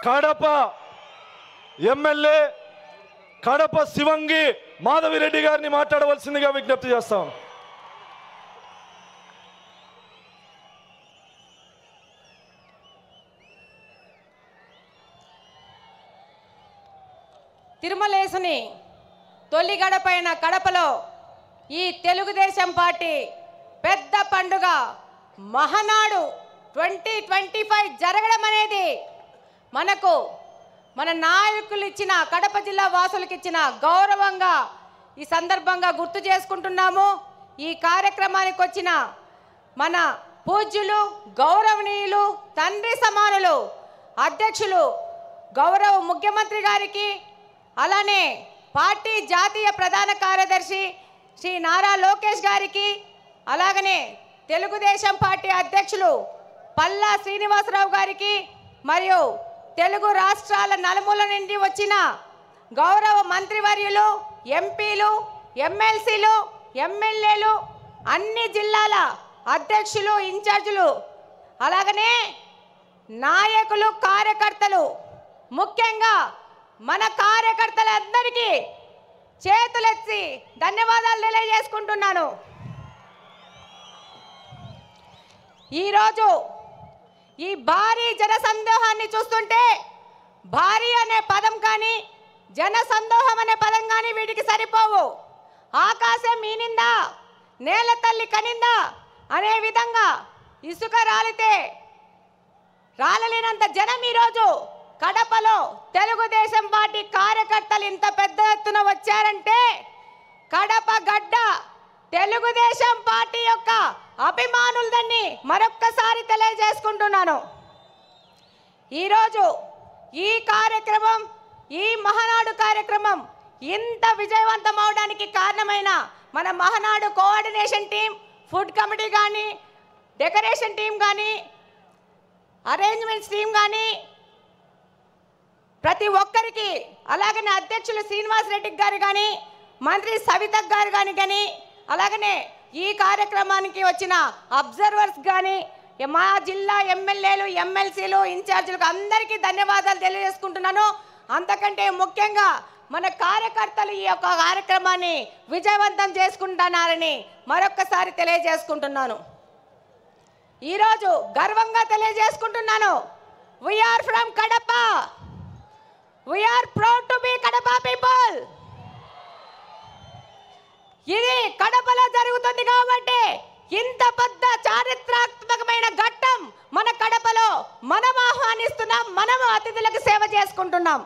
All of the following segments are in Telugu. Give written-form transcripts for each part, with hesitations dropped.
కడప ఎమ్మెల్యే కడప శివంగి మాధవిరెడ్డి గారిని మాట్లాడవలసిందిగా విజ్ఞప్తి చేస్తాం. తిరుమలేసుని తొలి గడపైన కడపలో ఈ తెలుగుదేశం పార్టీ పెద్ద పండుగ మహానాడు 2025 జరగడం అనేది మనకు మన నాయకులు ఇచ్చిన కడప జిల్లా వాసులకు ఇచ్చిన గౌరవంగా ఈ సందర్భంగా గుర్తు చేసుకుంటున్నాము. ఈ కార్యక్రమానికి వచ్చిన మన పూజ్యులు గౌరవనీయులు తండ్రి సమానులు అధ్యక్షులు గౌరవ ముఖ్యమంత్రి గారికి, అలానే పార్టీ జాతీయ ప్రధాన కార్యదర్శి శ్రీ నారా లోకేష్ గారికి, అలాగనే తెలుగుదేశం పార్టీ అధ్యక్షులు పల్లా శ్రీనివాసరావు గారికి, మరియు తెలుగు రాష్ట్రాల నలుమూల నుండి వచ్చిన గౌరవ మంత్రివర్యులు, ఎంపీలు, ఎమ్మెల్సీలు, ఎమ్మెల్యేలు, అన్ని జిల్లాల అధ్యక్షులు, ఇన్ఛార్జీలు, అలాగనే నాయకులు, కార్యకర్తలు, ముఖ్యంగా మన కార్యకర్తలందరికీ చేతులెత్తి ధన్యవాదాలు తెలియజేసుకుంటున్నాను. ఈరోజు ఈ భారీ జనసందోహాన్ని చూస్తుంటే భారీ అనే పదం కానీ జనసందోహం అనే పదం కానీ వీటికి సరిపోవు. ఆకాశం మీనిందా, నేల తల్లి కనిందా అనే విధంగా ఇసుక రాలితే రాలలేనంత జనం ఈరోజు కడపలో తెలుగుదేశం పార్టీ కార్యకర్తలు ఇంత పెద్ద ఎత్తున వచ్చారంటే కడప గడ్డ తెలుగుదేశం పార్టీ యొక్క అభిమానులదని మరొక్కసారి తెలియజేసుకుంటున్నాను. ఈరోజు ఈ కార్యక్రమం, ఈ మహానాడు కార్యక్రమం ఇంత విజయవంతం అవడానికి కారణమైన మన Mahanadu coordination team, food committee కానీ, డెకరేషన్ టీం కానీ, అరేంజ్మెంట్స్ టీం కానీ, ప్రతి ఒక్కరికి, అలాగనే అధ్యక్షులు శ్రీనివాసరెడ్డి గారు కానీ, మంత్రి సవిత గారు కానీ, అలాగనే ఈ కార్యక్రమానికి వచ్చిన అబ్జర్వర్స్ కానీ, మా జిల్లా ఎమ్మెల్యేలు, ఎమ్మెల్సీలు, ఇన్ఛార్జీలకు అందరికీ ధన్యవాదాలు తెలియజేసుకుంటున్నాను. అంతకంటే ముఖ్యంగా మన కార్యకర్తలు ఈ యొక్క కార్యక్రమాన్ని విజయవంతం చేసుకుంటున్నారని మరొక్కసారి తెలియజేసుకుంటున్నాను. ఈరోజు గర్వంగా తెలియజేసుకుంటున్నాను, we are from Kadapa, we are proud to be Kadapa people. ఇది కడపలో జరుగుతుంది కాబట్టి ఇంత పెద్ద చారిత్రాత్మకమైన ఘట్టం మన కడపలో మనం ఆహ్వానిస్తున్నాం, మనం అతిథులకు సేవ చేసుకుంటున్నాం.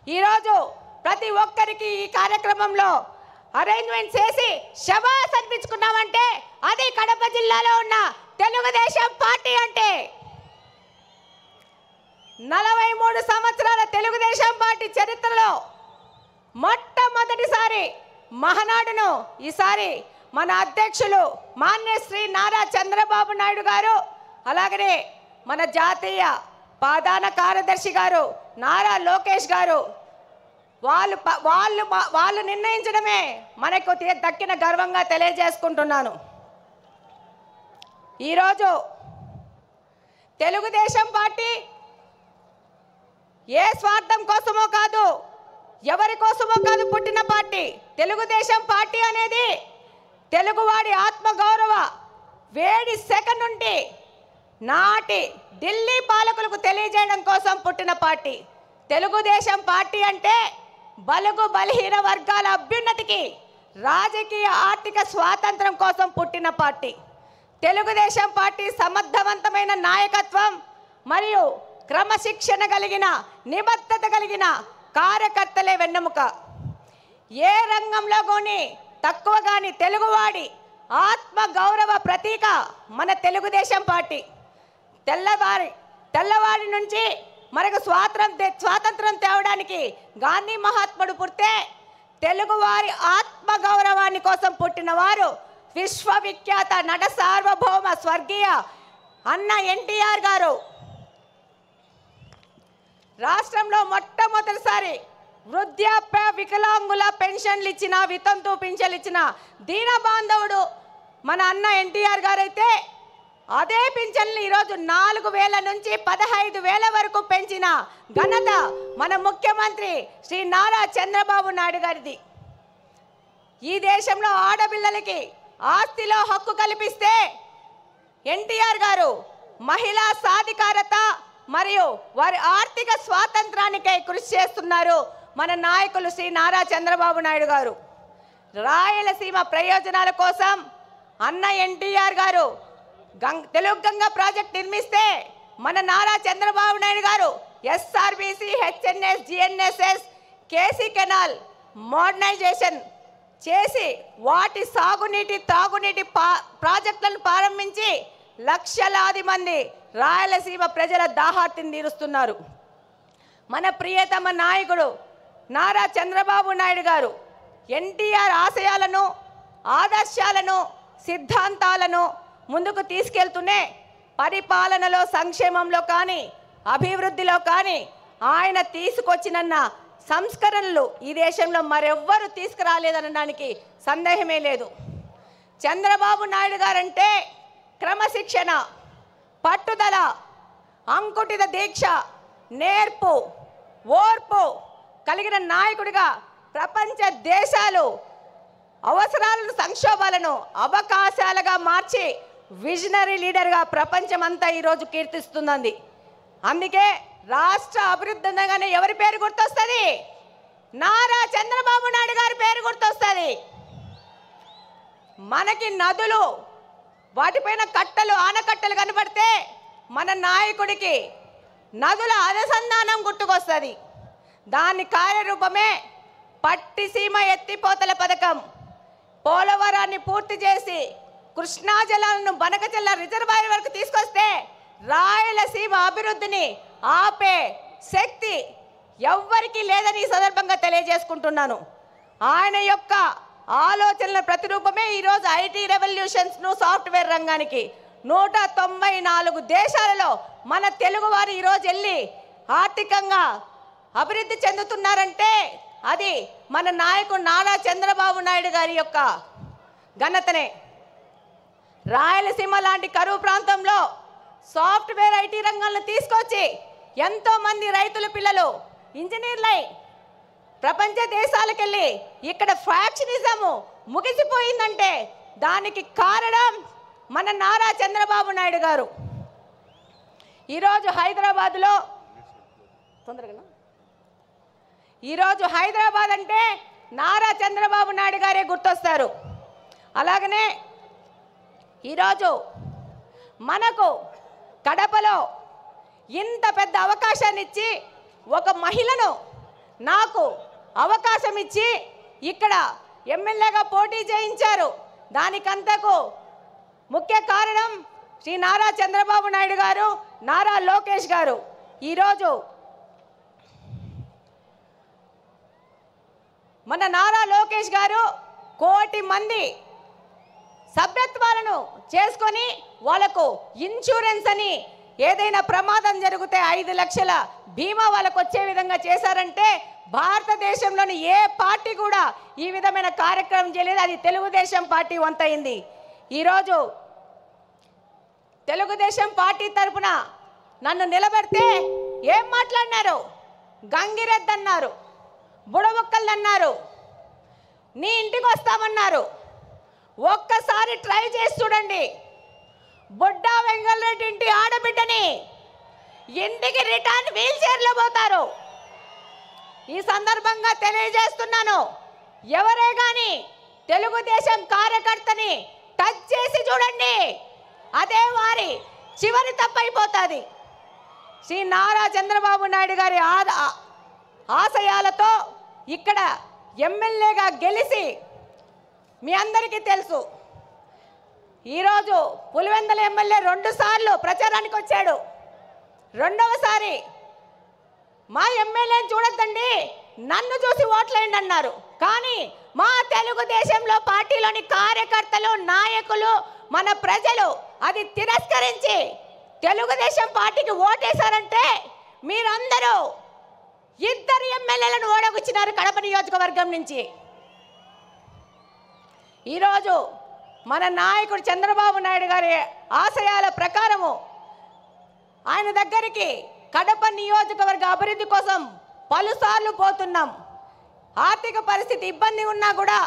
ఈరోజు ప్రతి ఒక్కరికి ఈ కార్యక్రమంలో అరేంజ్మెంట్ చేసి శబాస్ అనిపించుకున్నామంటే అది కడప జిల్లాలో ఉన్న తెలుగుదేశం పార్టీ అంటే. 43 సంవత్సరాల తెలుగుదేశం పార్టీ చరిత్రలో మొట్టమొదటిసారి మహానాడును ఈసారి మన అధ్యక్షులు మాన్యశ్రీ నారా చంద్రబాబు నాయుడు గారు, అలాగనే మన జాతీయ ప్రధాన కార్యదర్శి గారు నారా లోకేష్ గారు వాళ్ళు నిర్ణయించడమే మనకు దక్కిన గర్వంగా తెలియజేసుకుంటున్నాను. ఈరోజు తెలుగుదేశం పార్టీ ఏ స్వార్థం కోసమో కాదు, ఎవరి కోసమో కాదు పుట్టిన పార్టీ. తెలుగుదేశం పార్టీ అనేది తెలుగువాడి ఆత్మగౌరవ వేడి సెకన్ నుండి నాటి ఢిల్లీ పాలకులకు తెలియజేయడం కోసం పుట్టిన పార్టీ. తెలుగుదేశం పార్టీ అంటే బలుగు బలహీన వర్గాల అభ్యున్నతికి, రాజకీయ ఆర్థిక స్వాతంత్రం కోసం పుట్టిన పార్టీ. తెలుగుదేశం పార్టీ సమర్థవంతమైన నాయకత్వం మరియు క్రమశిక్షణ కలిగిన, నిబద్ధత కలిగిన కార్యకర్తలే వెన్నెముక. ఏ రంగంలో కానీ తక్కువ కానీ తెలుగువాడి ఆత్మ గౌరవ ప్రతీక మన తెలుగుదేశం పార్టీ. తెల్లవాడి నుంచి మనకు స్వాతంత్రం తేవడానికి గాంధీ మహాత్ముడు పుడితే తెలుగువారి ఆత్మ గౌరవాన్ని కోసం పుట్టిన వారు విశ్వవిఖ్యాత నట సార్వభౌమ స్వర్గీయ అన్న ఎన్టీఆర్ గారు. రాష్ట్రంలో మొట్టమొదటిసారి వృద్ధాప్య వికలాంగుల పెన్షన్లు ఇచ్చిన, వితంతు పింఛన్లు ఇచ్చిన దీన బాంధవుడు మన అన్న ఎన్టీఆర్ గారు అయితే అదే పింఛన్లు ఈరోజు 4,000 నుంచి 15,000 వరకు పెంచిన ఘనత మన ముఖ్యమంత్రి శ్రీ నారా చంద్రబాబు నాయుడు గారిది. ఈ దేశంలో ఆడపిల్లలకి ఆస్తిలో హక్కు కల్పిస్తే ఎన్టీఆర్ గారు మహిళా సాధికారత మరియు వారి ఆర్థిక స్వాతంత్రానికై కృషి చేస్తున్నారు మన నాయకులు శ్రీ నారా చంద్రబాబు నాయుడు గారు. రాయలసీమ ప్రయోజనాల కోసం అన్న ఎన్టీఆర్ గారు తెలుగు గంగ ప్రాజెక్ట్ నిర్మిస్తే మన నారా చంద్రబాబు నాయుడు గారు SRBC, HNS, GNSS, KC canal modernisation చేసి వాటి సాగునీటి తాగునీటి ప్రాజెక్టులను ప్రారంభించి లక్షలాది మంది రాయలసీమ ప్రజల దాహార్తిని తీరుస్తున్నారు. మన ప్రియతమ నాయకుడు నారా చంద్రబాబు నాయుడు గారు ఎన్టీఆర్ ఆశయాలను, ఆదర్శాలను, సిద్ధాంతాలను ముందుకు తీసుకెళ్తూనే పరిపాలనలో, సంక్షేమంలో కానీ, అభివృద్ధిలో కానీ ఆయన తీసుకొచ్చినన్న సంస్కరణలు ఈ దేశంలో మరెవ్వరూ తీసుకురాలేదనడానికి సందేహమే లేదు. చంద్రబాబు నాయుడు గారంటే క్రమశిక్షణ, పట్టుదల, అంకుటిత దీక్ష, నేర్పు, ఓర్పు కలిగిన నాయకుడిగా ప్రపంచ దేశాలు అవసరాలను, సంక్షోభాలను అవకాశాలుగా మార్చి విజనరీ లీడర్గా ప్రపంచమంతా ఈరోజు కీర్తిస్తుంది. అందుకే రాష్ట్ర అభివృద్ధి అనగానే ఎవరి పేరు గుర్తొస్తుంది? నారా చంద్రబాబు నాయుడు గారి పేరు గుర్తొస్తుంది. మనకి నదులు, వాటిపైన కట్టలు, ఆనకట్టలు కనబడితే మన నాయకుడికి నదుల అనుసంధానం గుర్తుకొస్తుంది. దాని కార్యరూపమే పట్టిసీమ ఎత్తిపోతల పథకం. పోలవరాన్ని పూర్తి చేసి కృష్ణా జలాలను బనకచెల్ల రిజర్వాయర్ వరకు తీసుకొస్తే రాయలసీమ అభివృద్ధిని ఆపే శక్తి ఎవ్వరికీ లేదని ఈ సందర్భంగా తెలియజేసుకుంటున్నాను. ఆయన యొక్క ఆలోచనల ప్రతిరూపమే ఈరోజు ఐటీ రెవల్యూషన్స్ను, సాఫ్ట్వేర్ రంగానికి 194 దేశాలలో మన తెలుగు వారు ఈరోజు వెళ్ళి ఆర్థికంగా అభివృద్ధి చెందుతున్నారంటే అది మన నాయకుడు నారా చంద్రబాబు నాయుడు గారి యొక్క ఘనతనే. రాయలసీమ లాంటి కరువు ప్రాంతంలో సాఫ్ట్వేర్ ఐటీ రంగాలను తీసుకొచ్చి ఎంతోమంది రైతుల పిల్లలు ఇంజనీర్లై ప్రపంచ దేశాలకు వెళ్ళి ఇక్కడ ఫ్యాక్షనిజము ముగిసిపోయిందంటే దానికి కారణం మన నారా చంద్రబాబు నాయుడు గారు. ఈరోజు హైదరాబాద్లో ఈరోజు హైదరాబాద్ అంటే నారా చంద్రబాబు నాయుడు గారే గుర్తొస్తారు. అలాగనే ఈరోజు మనకు కడపలో ఇంత పెద్ద అవకాశాన్ని ఇచ్చి ఒక మహిళను నాకు అవకాశం ఇచ్చి ఇక్కడ ఎమ్మెల్యేగా పోటీ చేయించారు. దానికంతకు ముఖ్య కారణం శ్రీ నారా చంద్రబాబు నాయుడు గారు, నారా లోకేష్ గారు. ఈరోజు మన నారా లోకేష్ గారు 1 కోటి మంది సభ్యత్వాలను చేసుకొని వాళ్ళకు ఇన్సూరెన్స్ అని ఏదైనా ప్రమాదం జరిగితే 5 లక్షల బీమా వాళ్ళకు వచ్చే విధంగా చేశారంటే భారతదేశంలోని ఏ పార్టీ కూడా ఈ విధమైన కార్యక్రమం చేయలేదు. అది తెలుగుదేశం పార్టీ వంతైంది. ఈరోజు తెలుగుదేశం పార్టీ తరఫున నన్ను నిలబెడితే ఏం మాట్లాడినారు? గంగిరెద్దు అన్నారు, బుడబొక్కలు అన్నారు, నీ ఇంటికి వస్తామన్నారు. ఒక్కసారి ట్రై చేసి చూడండి. బుడ్డా వెంగళరెడ్డి ఇంటి ఆడబిడ్డని ఇంటికి రిటర్న్ వీల్ చైర్లో పోతారు. ఈ సందర్భంగా తెలియజేస్తున్నాను, ఎవరే కానీ తెలుగుదేశం కార్యకర్తని టచ్ చేసి చూడండి, అదే వారి చివరి తప్పైపోతుంది. శ్రీ నారా చంద్రబాబు నాయుడు గారి ఆశయాలతో ఇక్కడ ఎమ్మెల్యేగా గెలిచి మీ అందరికీ తెలుసు. ఈరోజు పులివెందుల ఎమ్మెల్యే 2 సార్లు ప్రచారానికి వచ్చాడు. రెండవసారి మా ఎమ్మెల్యేని చూడొద్దండి, నన్ను చూసి ఓట్లేయండి అన్నారు. కానీ మా తెలుగుదేశంలో పార్టీలోని కార్యకర్తలు, నాయకులు, మన ప్రజలు అది తిరస్కరించి తెలుగుదేశం పార్టీకి ఓటేశారంటే మీరందరూ 2 ఎమ్మెల్యేలను ఓడగొచ్చినారు కడప నియోజకవర్గం నుంచి. ఈరోజు మన నాయకుడు చంద్రబాబు నాయుడు గారి ఆశయాల ప్రకారము ఆయన దగ్గరికి కడప నియోజకవర్గ అభివృద్ధి కోసం పలుసార్లు పోతున్నాం. ఆర్థిక పరిస్థితి ఇబ్బంది ఉన్నా కూడా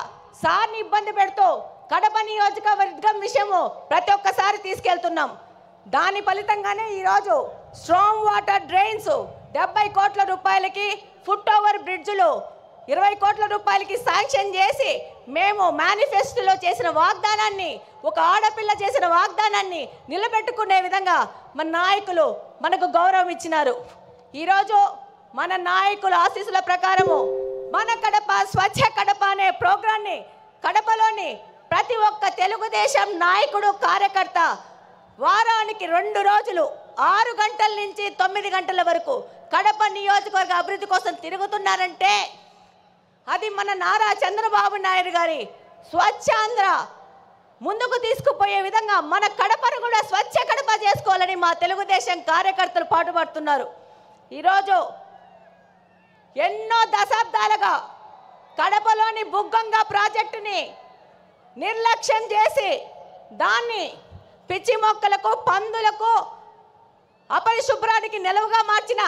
సార్ని ఇబ్బంది పెడుతూ కడప నియోజకవర్గం విషయము ప్రతి ఒక్కసారి తీసుకెళ్తున్నాం. దాని ఫలితంగానే ఈరోజు స్ట్రాంగ్ వాటర్ డ్రైన్స్ 70 కోట్ల రూపాయలకి, ఫుట్ ఓవర్ బ్రిడ్జ్లు 20 కోట్ల రూపాయలకి శాంక్షన్ చేసి మేము మేనిఫెస్టోలో చేసిన వాగ్దానాన్ని, ఒక ఆడపిల్ల చేసిన వాగ్దానాన్ని నిలబెట్టుకునే విధంగా మన నాయకులు మనకు గౌరవం ఇచ్చినారు. ఈరోజు మన నాయకుల ఆశీస్సుల ప్రకారము మన కడప స్వచ్ఛ కడప అనే ప్రోగ్రాన్ని కడపలోని ప్రతి ఒక్క తెలుగుదేశం నాయకుడు కార్యకర్త వారానికి 2 రోజులు 6 గంటల నుంచి 9 గంటల వరకు కడప నియోజకవర్గ అభివృద్ధి కోసం తిరుగుతున్నారంటే అది మన నారా చంద్రబాబు నాయుడు గారి స్వచ్ఛాంధ్ర ముందుకు తీసుకుపోయే విధంగా మన కడపను కూడా స్వచ్ఛ కడప చేసుకోవాలని మా తెలుగుదేశం కార్యకర్తలు పాటుపడుతున్నారు. ఈరోజు ఎన్నో దశాబ్దాలుగా కడపలోని బుగ్గంగా ప్రాజెక్టుని నిర్లక్ష్యం చేసి దాన్ని పిచ్చి మొక్కలకు, పందులకు, అపరిశుభ్రానికి నిలవుగా మార్చిన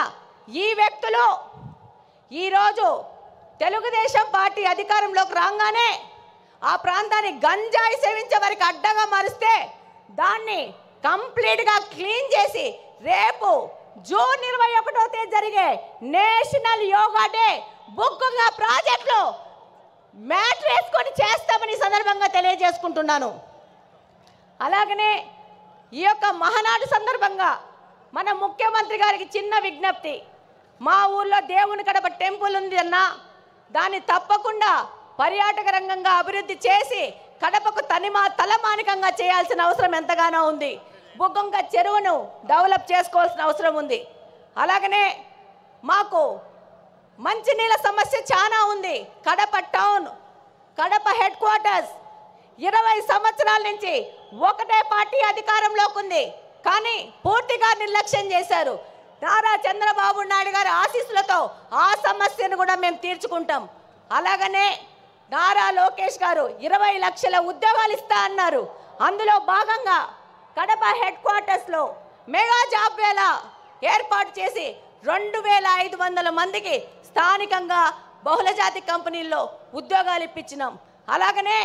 ఈ వ్యక్తులు ఈరోజు తెలుగుదేశం పార్టీ అధికారంలోకి రాగానే ఆ ప్రాంతాన్ని గంజాయి సేవించే వారికి అడ్డగా మారిస్తే దాన్ని కంప్లీట్గా క్లీన్ చేసి రేపు జూన్ 21వ తేదీ జరిగే నేషనల్ యోగా డే బుగ్గంగా ప్రాజెక్టులో మ్యాట్ వేసుకొని చేస్తామని సందర్భంగా తెలియజేసుకుంటున్నాను. అలాగనే ఈ యొక్క మహానాడు సందర్భంగా మన ముఖ్యమంత్రి గారికి చిన్న విజ్ఞప్తి. మా ఊర్లో దేవుని కడప టెంపుల్ ఉంది అన్న, దాన్ని తప్పకుండా పర్యాటక రంగంగా అభివృద్ధి చేసి కడపకు తలమానికంగా చేయాల్సిన అవసరం ఎంతగానో ఉంది. బుగ్గంగ చెరువును డెవలప్ చేసుకోవాల్సిన అవసరం ఉంది. అలాగనే మాకు మంచినీళ్ళ సమస్య చాలా ఉంది. Kadapa town, Kadapa head quarters 20 సంవత్సరాల నుంచి ఒకటే పార్టీ అధికారంలోకి ఉంది, కానీ పూర్తిగా నిర్లక్ష్యం చేశారు. నారా చంద్రబాబు నాయుడు గారి ఆశీస్సులతో ఆ సమస్యను కూడా మేము తీర్చుకుంటాం. అలాగనే నారా లోకేష్ గారు 20 లక్షల ఉద్యోగాలు ఇస్తా అన్నారు. అందులో భాగంగా కడప హెడ్ క్వార్టర్స్లో మెగా జాబ్ వేళ ఏర్పాటు చేసి 2500 మందికి స్థానికంగా బహుళజాతి కంపెనీల్లో ఉద్యోగాలు ఇప్పించినాం. అలాగనే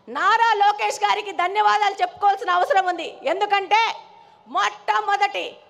నారా లోకేష్ గారికి ధన్యవాదాలు చెప్పుకోవాల్సిన అవసరం ఉంది. ఎందుకంటే మొట్టమొదటి